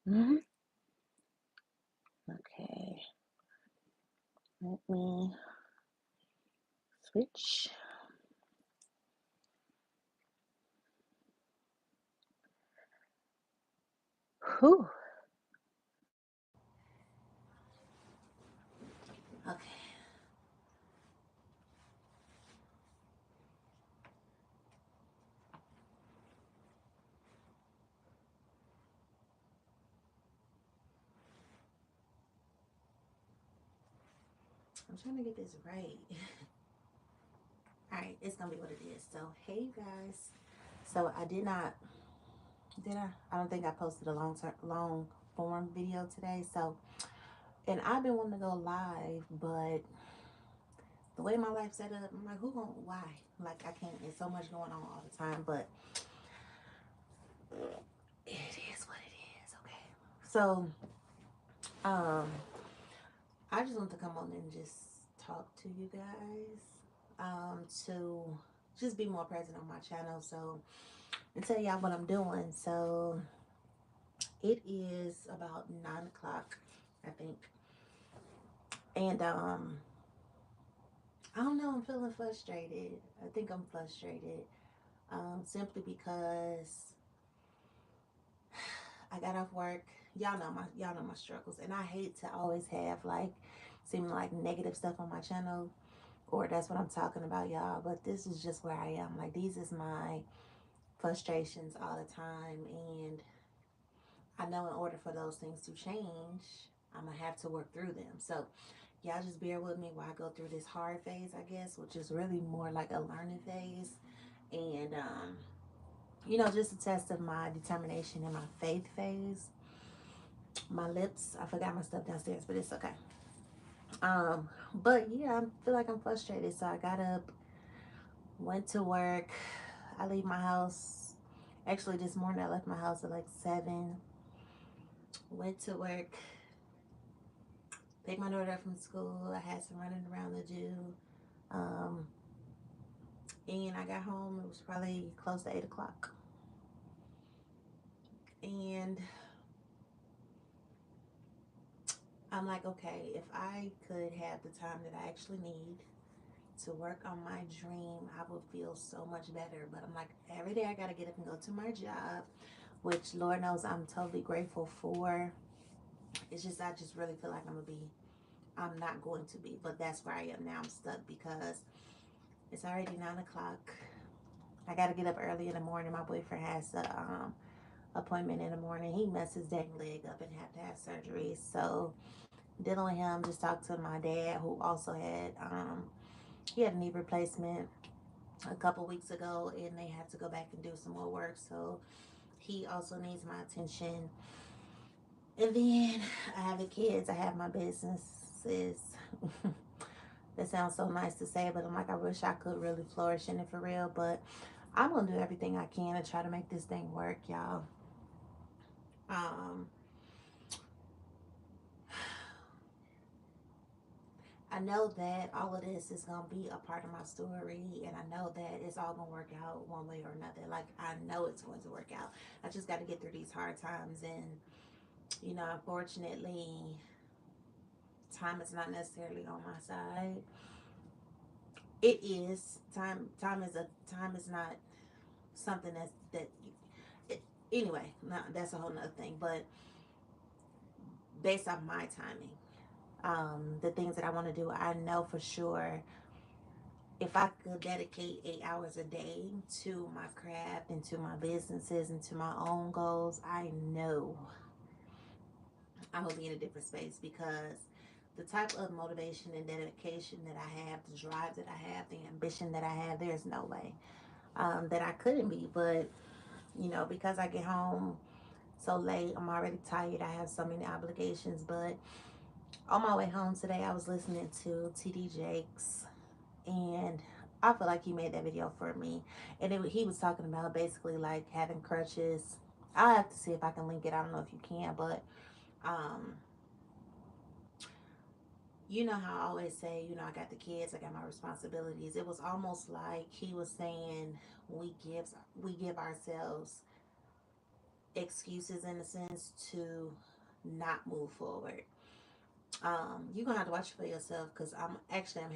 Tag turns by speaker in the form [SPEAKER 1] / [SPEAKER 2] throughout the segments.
[SPEAKER 1] Mhm. Okay, let me switch. Whew. Okay. I'm trying to get this right. All right, it's gonna be what it is. So, hey you guys. So I did not, did I? I don't think I posted a long form video today. So, and I've been wanting to go live, but the way my life's set up, I'm like, why? Like I can't. There's so much going on all the time, but it is what it is. Okay. So, um, I just want to come on and just talk to you guys, to just be more present on my channel. So, and tell y'all what I'm doing. So, it is about 9 o'clock, I think, and I don't know. I'm feeling frustrated. I think I'm frustrated, simply because I got off work. Y'all know my struggles, and I hate to always have like seeming like negative stuff on my channel, or that's what I'm talking about, y'all. But this is just where I am. Like these is my frustrations all the time, and I know in order for those things to change, I'm gonna have to work through them. So y'all just bear with me while I go through this hard phase, I guess, which is really more like a learning phase, and just a test of my determination in my faith phase. My lips, I forgot my stuff downstairs, but it's okay. But yeah, I feel like I'm frustrated, so I got up, went to work. I leave my house. Actually, this morning I left my house at like 7. Went to work, picked my daughter up from school. I had some running around to do. Um, and I got home. It was probably close to 8 o'clock. And I'm like, okay, if I could have the time that I actually need to work on my dream, I would feel so much better. But I'm like, every day I got to get up and go to my job, which Lord knows I'm totally grateful for. It's just, I just really feel like I'm not going to be, but that's where I am now. I'm stuck because it's already 9 o'clock. I got to get up early in the morning. My boyfriend has a appointment in the morning. He messed his dang leg up and had to have surgery. So dealing with him, just talked to my dad who also had he had a knee replacement a couple weeks ago, and they had to go back and do some more work. So he also needs my attention. And then I have the kids. I have my businesses. That sounds so nice to say, but I'm like, I wish I could really flourish in it for real. But I'm gonna do everything I can to try to make this thing work, y'all. Um, I know that all of this is gonna be a part of my story, and I know that it's all gonna work out one way or another. Like I know it's going to work out. I just got to get through these hard times, and unfortunately, time is not necessarily on my side. It is time. Time is not something that. It, anyway, no, that's a whole nother thing. But based off my timing, the things that I want to do, I know for sure if I could dedicate 8 hours a day to my craft and to my businesses and to my own goals, I know I will be in a different space because the type of motivation and dedication that I have, the drive that I have, the ambition that I have, there's no way that I couldn't be. But, because I get home so late, I'm already tired. I have so many obligations. But on my way home today, I was listening to TD Jakes, and I feel like he made that video for me. And he was talking about basically like having crutches. I'll have to see if I can link it. I don't know if you can, but um, you know how I always say, I got the kids, I got my responsibilities. It was almost like he was saying we give ourselves excuses in a sense to not move forward. You're gonna have to watch it for yourself because I'm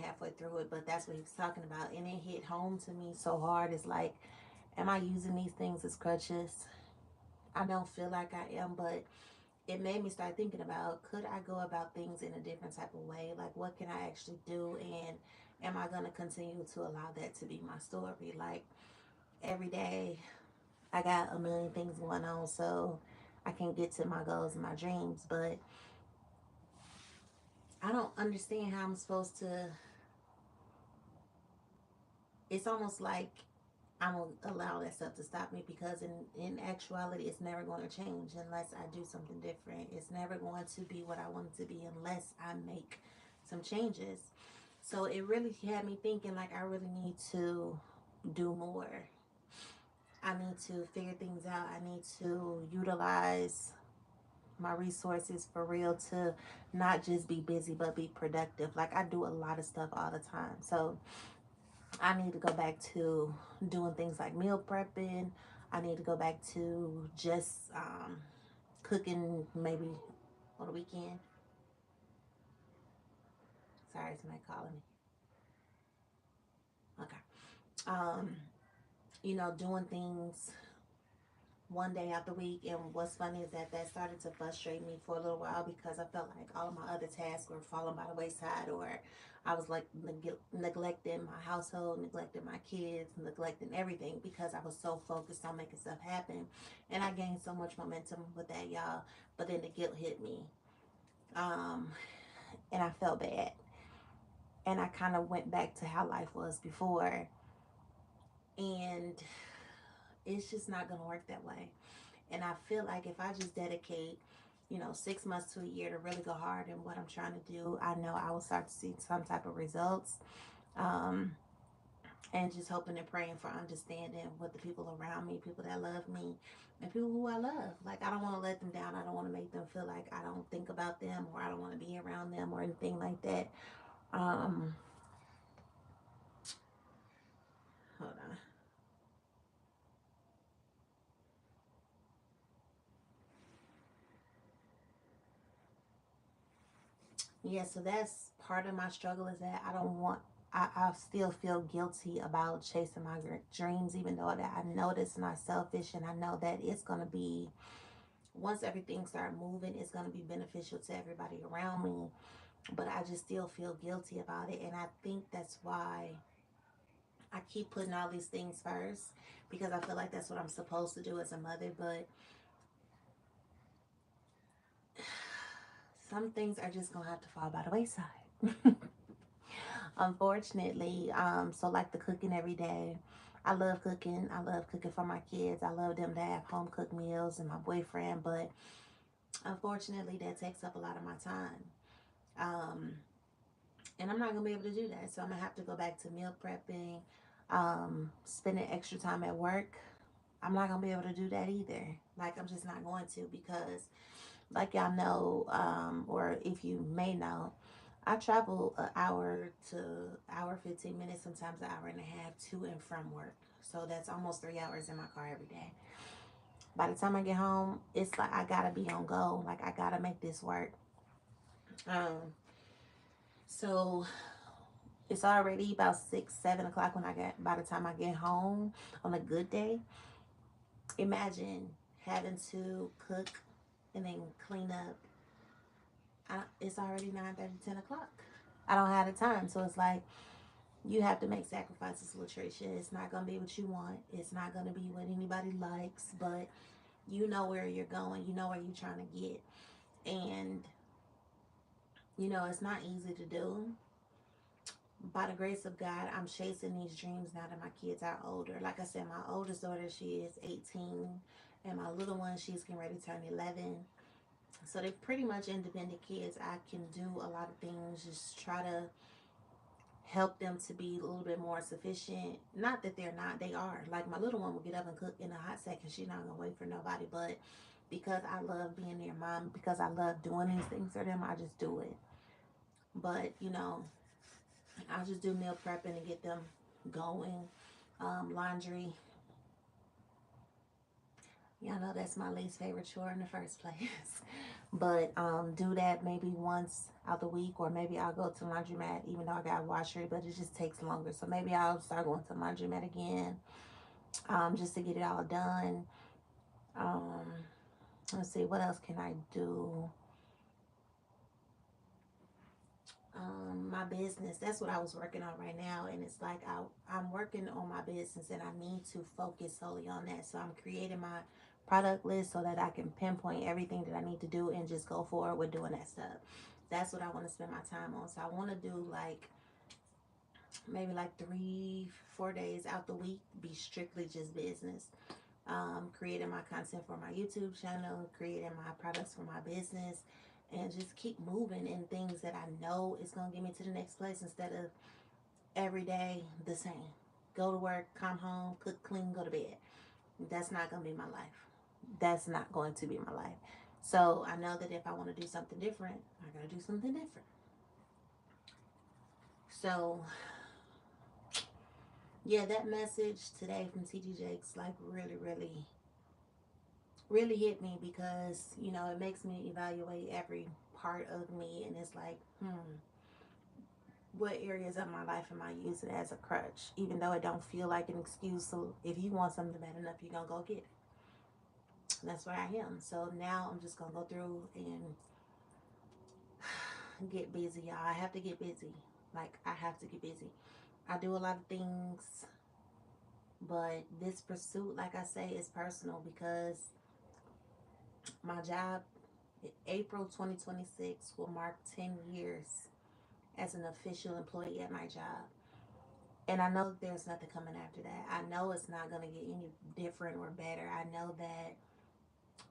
[SPEAKER 1] halfway through it, but that's what he was talking about, and it hit home to me so hard. It's like, am I using these things as crutches? I don't feel like I am, but it made me start thinking about, could I go about things in a different type of way? Like, what can I actually do, and am I gonna continue to allow that to be my story? Like, every day I got a million things going on, so I can get to my goals and my dreams, but I don't understand how I'm supposed to. It's almost like I'm gonna allow that stuff to stop me because in actuality, it's never going to change unless I do something different. It's never going to be what I want it to be unless I make some changes. So it really had me thinking like I really need to do more. I need to figure things out. I need to utilize my resources for real to not just be busy but be productive. Like I do a lot of stuff all the time. So I need to go back to doing things like meal prepping. I need to go back to just cooking maybe on the weekend. Sorry, somebody calling me. Okay. Um, doing things one day out the week. And what's funny is that started to frustrate me for a little while because I felt like all of my other tasks were falling by the wayside, or I was like neglecting my household, neglecting my kids, neglecting everything because I was so focused on making stuff happen. And I gained so much momentum with that, y'all. But then the guilt hit me. Um, and I felt bad. And I kind of went back to how life was before. And it's just not going to work that way. And I feel like if I just dedicate, 6 months to a year to really go hard in what I'm trying to do, I know I will start to see some type of results. Um, and just hoping and praying for understanding with the people around me, people that love me, and people who I love. Like, I don't want to let them down. I don't want to make them feel like I don't think about them or I don't want to be around them or anything like that. Um, Hold on. Yeah, so that's part of my struggle is that I don't want, I still feel guilty about chasing my dreams, even though that I know that's not selfish and I know that it's going to be, once everything start moving, it's going to be beneficial to everybody around me. But I just still feel guilty about it. And I think that's why I keep putting all these things first because I feel like that's what I'm supposed to do as a mother. But some things are just going to have to fall by the wayside. Unfortunately. So like the cooking every day. I love cooking. I love cooking for my kids. I love them to have home cooked meals and my boyfriend, but unfortunately that takes up a lot of my time. Um, and I'm not gonna be able to do that. So I'm gonna have to go back to meal prepping, spending extra time at work. I'm not gonna be able to do that either. Like I'm just not going to because like y'all know, or if you may know, I travel an hour to hour 15 minutes, sometimes an hour and a half to and from work. So that's almost 3 hours in my car every day. By the time I get home, it's like I gotta be on go. Like I gotta make this work. Um, so it's already about 6, 7 o'clock when I get by the time I get home on a good day. Imagine having to cook and then clean up. It's already 9:30, 10 o'clock. I don't have the time. So it's like you have to make sacrifices, Latricia. It's not going to be what you want. It's not going to be what anybody likes, but you know where you're going. You know where you're trying to get. And, it's not easy to do. By the grace of God, I'm chasing these dreams now that my kids are older. Like I said, my oldest daughter, she is 18, and my little one, she's getting ready to turn 11. So they're pretty much independent kids. I can do a lot of things, just try to help them to be a little bit more sufficient. Not that they're not, they are. Like my little one will get up and cook in a hot second. She's not gonna wait for nobody. But because I love being their mom, because I love doing these things for them, I just do it. But I just do meal prepping to get them going. Laundry. Y'all know that's my least favorite chore in the first place. But do that maybe once out the week, or maybe I'll go to laundromat, even though I got a washer, but it just takes longer. So maybe I'll start going to laundromat again, just to get it all done. Um, let's see, what else can I do? My business, that's what I was working on right now, and it's like I'm working on my business and I need to focus solely on that. So I'm creating my product list so that I can pinpoint everything that I need to do and just go forward with doing that stuff. That's what I want to spend my time on. So I want to do like maybe like 3 4 days out the week be strictly just business. Creating my content for my YouTube channel, creating my products for my business, and just keep moving in things that I know is going to get me to the next place, instead of every day the same. Go to work, come home, cook, clean, go to bed. That's not going to be my life. That's not going to be my life. So I know that if I want to do something different, I got to do something different. So yeah, that message today from TD Jakes like really hit me, because it makes me evaluate every part of me, and it's like, what areas of my life am I using as a crutch, even though it don't feel like an excuse. So if you want something bad enough, you're gonna go get it. And that's where I am. So now I'm just gonna go through and get busy, y'all. I have to get busy. Like, I have to get busy. I do a lot of things, but this pursuit, like I say, is personal, because my job, April 2026 will mark 10 years as an official employee at my job. And I know there's nothing coming after that. I know it's not going to get any different or better. I know that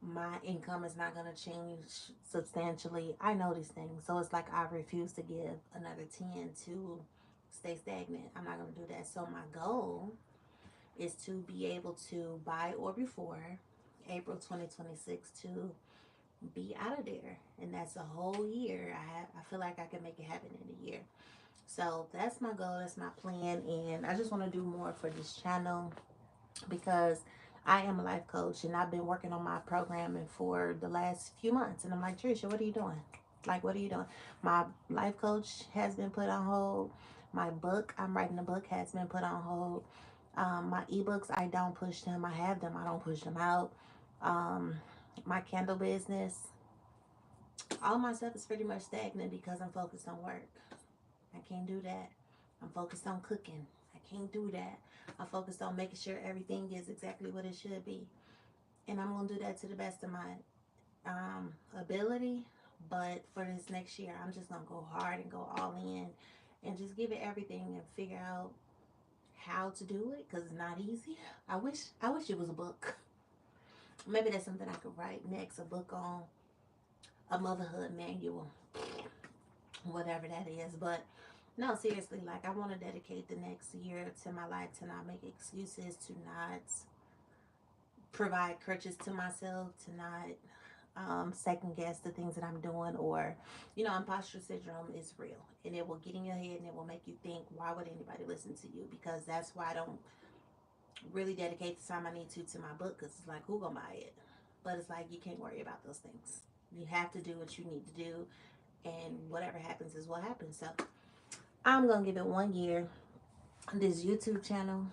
[SPEAKER 1] my income is not going to change substantially. I know these things. So it's like I refuse to give another 10 to stay stagnant. I'm not going to do that. So my goal is to be able to, by or before April 2026, to be out of there. And that's a whole year. I feel like I can make it happen in a year. So that's my goal, that's my plan, and I just want to do more for this channel, because I am a life coach and I've been working on my programming for the last few months. And I'm like, Trisha, what are you doing? Like, what are you doing? My life coach has been put on hold. My book, I'm writing a book, has been put on hold. My ebooks, I don't push them. I have them, I don't push them out. Um, my candle business, all my stuff is pretty much stagnant because I'm focused on work. I can't do that. I'm focused on cooking. I can't do that. I'm focused on making sure everything is exactly what it should be. And I'm going to do that to the best of my ability. But for this next year, I'm just going to go hard and go all in and just give it everything and figure out how to do it, because it's not easy. I wish it was a book. Maybe that's something I could write next, a book on a motherhood manual, whatever that is. But no, seriously, like, I want to dedicate the next year to my life to not make excuses, to not provide crutches to myself, to not second guess the things that I'm doing, or, imposter syndrome is real, and it will get in your head and it will make you think, why would anybody listen to you? Because that's why I don't really dedicate the time I need to my book, because it's like, who gonna buy it? But it's like, you can't worry about those things. You have to do what you need to do, and whatever happens is what happens. So I'm gonna give it 1 year. This YouTube channel,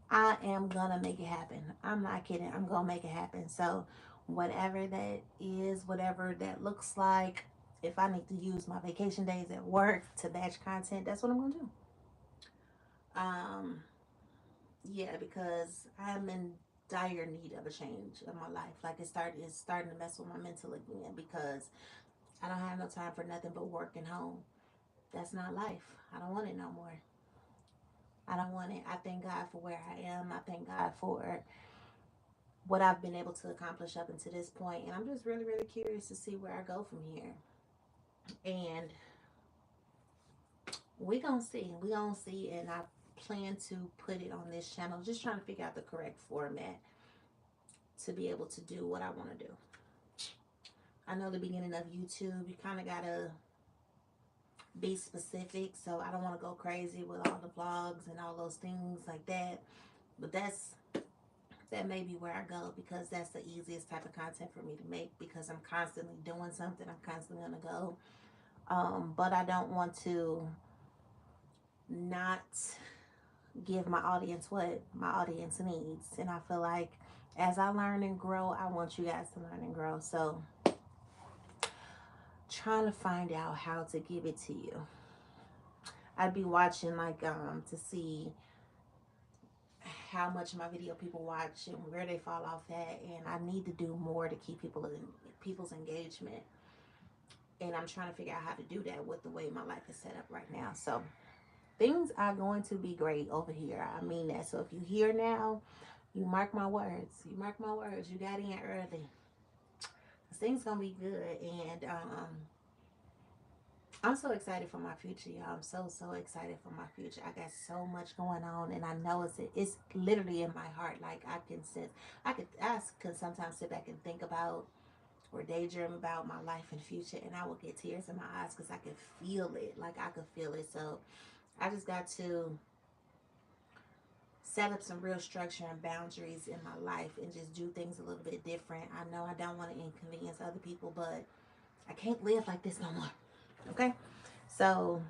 [SPEAKER 1] I am gonna make it happen. I'm not kidding. I'm gonna make it happen. So whatever that is, whatever that looks like, if I need to use my vacation days at work to batch content, that's what I'm gonna do. Um, yeah, because I'm in dire need of a change in my life. Like, it's starting to mess with my mental again, because I don't have no time for nothing but work and home. That's not life. I don't want it no more. I don't want it. I thank God for where I am. I thank God for what I've been able to accomplish up until this point. And I'm just really curious to see where I go from here. And we gonna see. We gonna see. And I plan to put it on this channel. Just trying to figure out the correct format to be able to do what I want to do. I know the beginning of YouTube, you kind of gotta be specific. So I don't want to go crazy with all the vlogs and all those things like that. But that may be where I go, because that's the easiest type of content for me to make, because I'm constantly doing something. I'm constantly on the go. But I don't want to not give my audience what my audience needs. And I feel like as I learn and grow, I want you guys to learn and grow. So trying to find out how to give it to you. I'd be watching like to see how much my video people watch and where they fall off at, and I need to do more to keep people's engagement. And I'm trying to figure out how to do that with the way my life is set up right now. So things are going to be great over here. I mean that. So if you hear now, you mark my words. You mark my words. You got in early. Things gonna be good, and I'm so excited for my future, y'all. I'm so excited for my future. I got so much going on, and I know it's literally in my heart. Like I can sense, I could sometimes sit back and think about or daydream about my life and future, and I will get tears in my eyes because I can feel it. Like I could feel it. So I just got to set up some real structure and boundaries in my life and just do things a little bit different. I know I don't want to inconvenience other people, but I can't live like this no more. Okay? So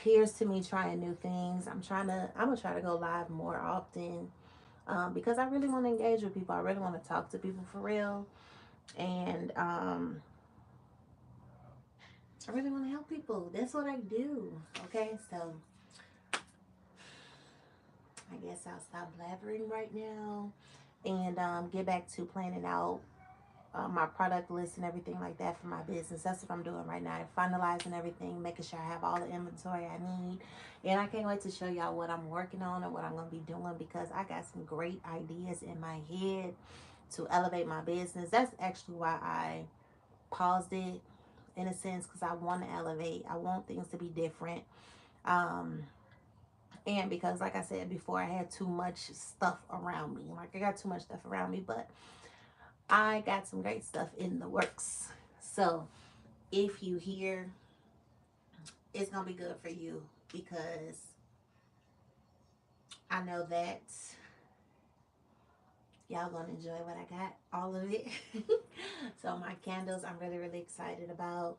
[SPEAKER 1] here's to me trying new things. I'm gonna try to go live more often, because I really want to engage with people. I really want to talk to people for real. And I really want to help people. That's what I do. Okay, so I guess I'll stop blabbering right now and get back to planning out my product list and everything like that for my business. That's what I'm doing right now. Finalizing everything, making sure I have all the inventory I need. And I can't wait to show y'all what I'm working on and what I'm going to be doing, because I got some great ideas in my head to elevate my business. That's actually why I paused it, in a sense, because I want to elevate. I want things to be different. Um, and because, like I said before, I had too much stuff around me. Like, I got too much stuff around me, but I got some great stuff in the works. So if you hear, it's gonna be good for you, because I know that y'all gonna enjoy what I got, all of it. So my candles, I'm really excited about.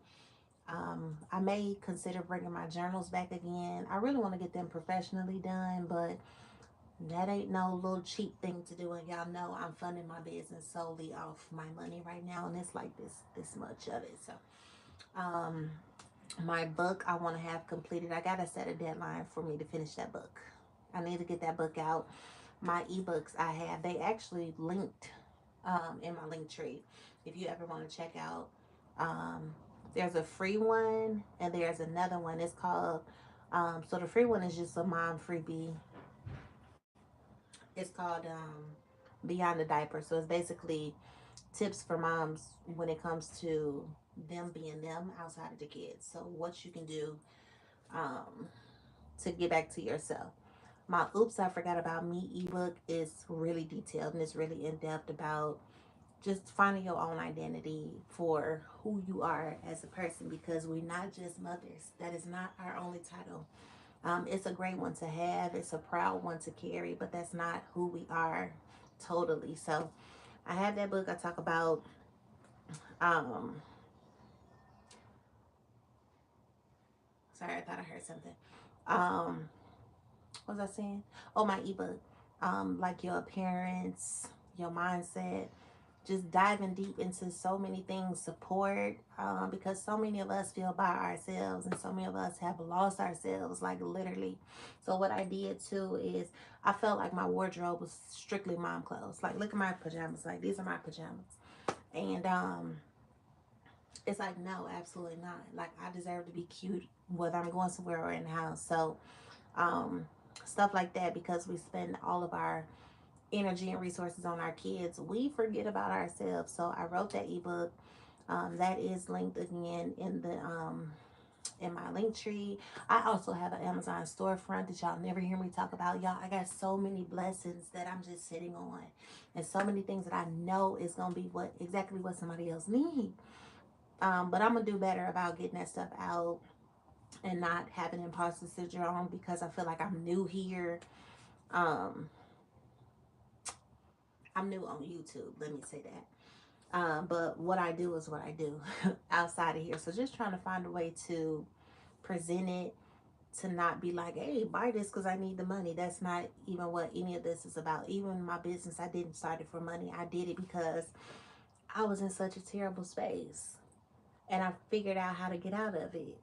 [SPEAKER 1] I may consider bringing my journals back again. I really want to get them professionally done, but that ain't no little cheap thing to do. And y'all know I'm funding my business solely off my money right now, and it's like this much of it. So um my book I want to have completed. I gotta set a deadline for me to finish that book. I need to get that book out. My ebooks I have, they actually linked in my link tree. If you ever want to check out, um, there's a free one and there's another one. It's called so the free one is just a mom freebie. It's called Beyond the Diaper. So it's basically tips for moms when it comes to them being them outside of the kids. So what you can do um, to get back to yourself. My Oops, I Forgot About Me ebook is really detailed and it's really in depth about just finding your own identity for who you are as a person, because we're not just mothers. That is not our only title. It's a great one to have, it's a proud one to carry, but that's not who we are totally. So I have that book. I talk about um sorry, I thought I heard something. um what was I saying? Oh, my ebook. Like your appearance, your mindset, just diving deep into so many things, support, because so many of us feel by ourselves and so many of us have lost ourselves, like literally. So what I did too is I felt like my wardrobe was strictly mom clothes. Like, look at my pajamas, like these are my pajamas. And it's like, no, absolutely not. Like, I deserve to be cute whether I'm going somewhere or in the house. So um stuff like that, because we spend all of our energy and resources on our kids, we forget about ourselves. So I wrote that ebook. That is linked again in my link tree. I also have an Amazon storefront that y'all never hear me talk about. Y'all, I got so many blessings that I'm just sitting on, and so many things that I know is gonna be exactly what somebody else needs. But I'm gonna do better about getting that stuff out and not having imposter syndrome, because I feel like I'm new here. Um, I'm new on YouTube, let me say that. But what I do is what I do outside of here. So just trying to find a way to present it, to not be like, hey, buy this because I need the money. That's not even what any of this is about. Even my business, I didn't start it for money. I did it because I was in such a terrible space and I figured out how to get out of it.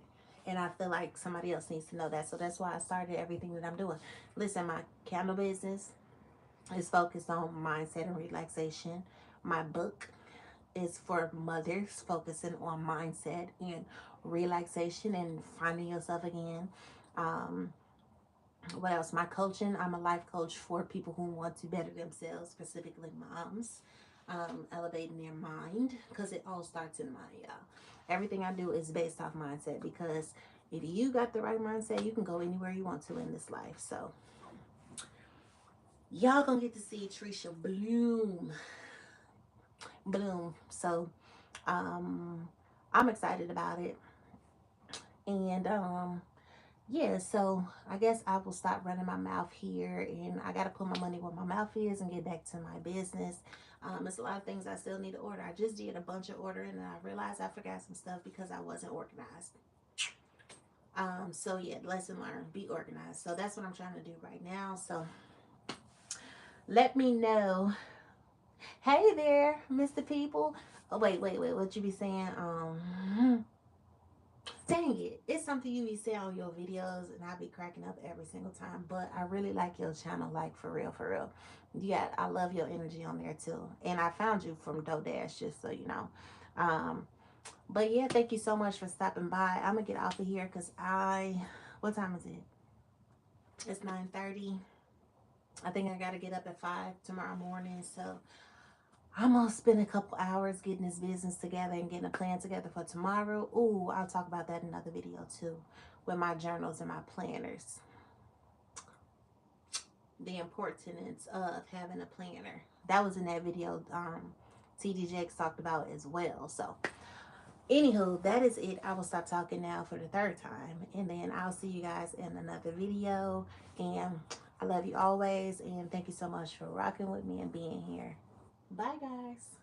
[SPEAKER 1] And I feel like somebody else needs to know that. So that's why I started everything that I'm doing. Listen, my candle business is focused on mindset and relaxation. My book is for mothers, focusing on mindset and relaxation and finding yourself again. Um, what else? My coaching, I'm a life coach for people who want to better themselves, specifically moms, elevating their mind, because it all starts in the mind, y'all. Everything I do is based off mindset, because if you got the right mindset, you can go anywhere you want to in this life. So y'all gonna get to see Trisha bloom. So um I'm excited about it. And yeah, so I guess I will stop running my mouth here, and I gotta put my money where my mouth is and get back to my business. It's a lot of things I still need to order. I just did a bunch of ordering, and I realized I forgot some stuff because I wasn't organized. So yeah, lesson learned, be organized. So that's what I'm trying to do right now. So let me know. Hey there, Mr. People. Oh wait, what you be saying? Dang it. It's something you be saying on your videos, and I be cracking up every single time. But I really like your channel, like for real, for real. Yeah, I love your energy on there too. And I found you from DoDash, just so you know. Um, but yeah, thank you so much for stopping by. I'm gonna get off of here because what time is it? It's 9:30. I think I gotta get up at 5 tomorrow morning. So I'm gonna spend a couple hours getting this business together and getting a plan together for tomorrow. Ooh, I'll talk about that in another video too, with my journals and my planners. The importance of having a planner. That was in that video TD Jakes talked about as well. So anywho, that is it. I will stop talking now for the third time, and then I'll see you guys in another video. And I love you always, and thank you so much for rocking with me and being here. Bye guys.